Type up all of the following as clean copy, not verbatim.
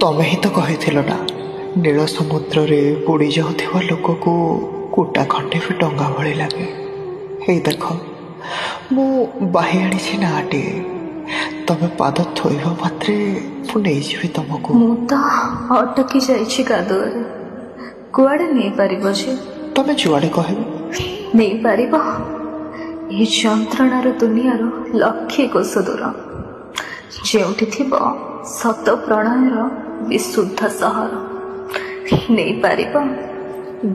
ତମେ ହିଁ ତ କହିଥିଲ ନା ନୀଳ ସମୁଦ୍ରରେ ବୁଡ଼ି ଯାଉଥିବା ଲୋକକୁ କୁଟା ଖଣ୍ଡେ ବି ଡଙ୍ଗା ଭଳି ଲାଗେ। ହେଇ ଦେଖ ମୁଁ ବାହି ଆଣିଛି ନାଟିଏ, ତମେ ପାଦ ଥୋଇବା ମାତ୍ରେ ମୁଁ ନେଇଯିବି ତମକୁ। ମୁଁ ତ ଅଟକି ଯାଇଛି କାଦୁଅରେ। କୁଆଡ଼େ ନେଇପାରିବ ଯେ? ତମେ ଯୁଆଡ଼େ କହିବ ନେଇପାରିବ। ଏହି ଯନ୍ତ୍ରଣାର ଦୁନିଆରୁ ଲକ୍ଷେ କୋଶ ଦୂର, ଯେଉଁଠି ଥିବ ସତ ପ୍ରଣୟର ବିଶୁଦ୍ଧ ସହର। ନେଇପାରିବ।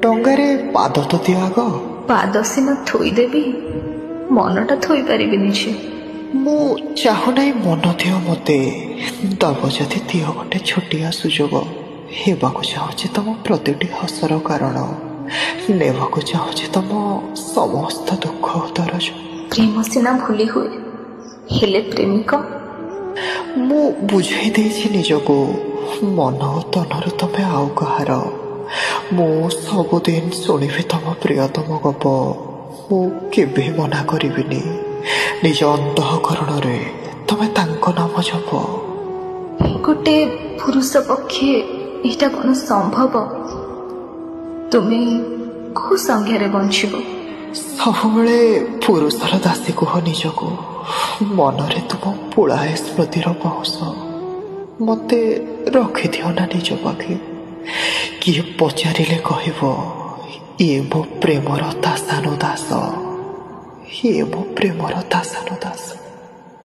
ଡଙ୍ଗାରେ ପାଦ ତ ଦିଅ ଆଗ। ପାଦ ସିନା ଥୋଇଦେବି, ମନଟା ଥୋଇପାରିବିନି ଯେ। ମୁଁ ଚାହୁଁନାହିଁ ମନ ଦିଅ ମୋତେ, ଦବ ଯଦି ଦିଅ ଗୋଟେ ଛୋଟିଆ ସୁଯୋଗ। ହେବାକୁ ଚାହୁଁଛି ତମ ପ୍ରତିଟି ହସର କାରଣ, ନେବାକୁ ଚାହୁଁଛି ତମ ସମସ୍ତ ଦୁଃଖ ଦରଜ। ପ୍ରେମ ସିନା ଭୁଲି ହୁଏ, ହେଲେ ପ୍ରେମିକ? ମୁଁ ବୁଝେଇ ଦେଇଛି ନିଜକୁ, ମନ ଓ ତନରୁ ତମେ ଆଉ କାହାର। ମୁଁ ସବୁଦିନ ଶୁଣିବି ତମ ପ୍ରିୟତମ ଗପ, ମୁଁ କେବେ ମନା କରିବିନି। ନିଜ ଅନ୍ତଃକରଣରେ ତମେ ତାଙ୍କ ନାମ ଜପ। ଗୋଟେ ପୁରୁଷ ପକ୍ଷେ ଏଇଟା କ'ଣ ସମ୍ଭବ? ତୁମେ କୋଉ ସଂଜ୍ଞାରେ ବଞ୍ଚିବ? ସବୁବେଳେ ପୁରୁଷର ଦାସୀ କୁହ ନିଜକୁ, ମନରେ ତୁମ ପୁଳାଏ ସ୍ମୃତିର ବାଉଁଶ। ମୋତେ ରଖିଦିଅ ନା ନିଜ ପାଖେ। କିଏ ପଚାରିଲେ କହିବ ଇଏ ମୋ ପ୍ରେମର ଦାସାନୁ ଦାସ, ଇଏ ମୋ ପ୍ରେମର ଦାସାନୁ ଦାସ।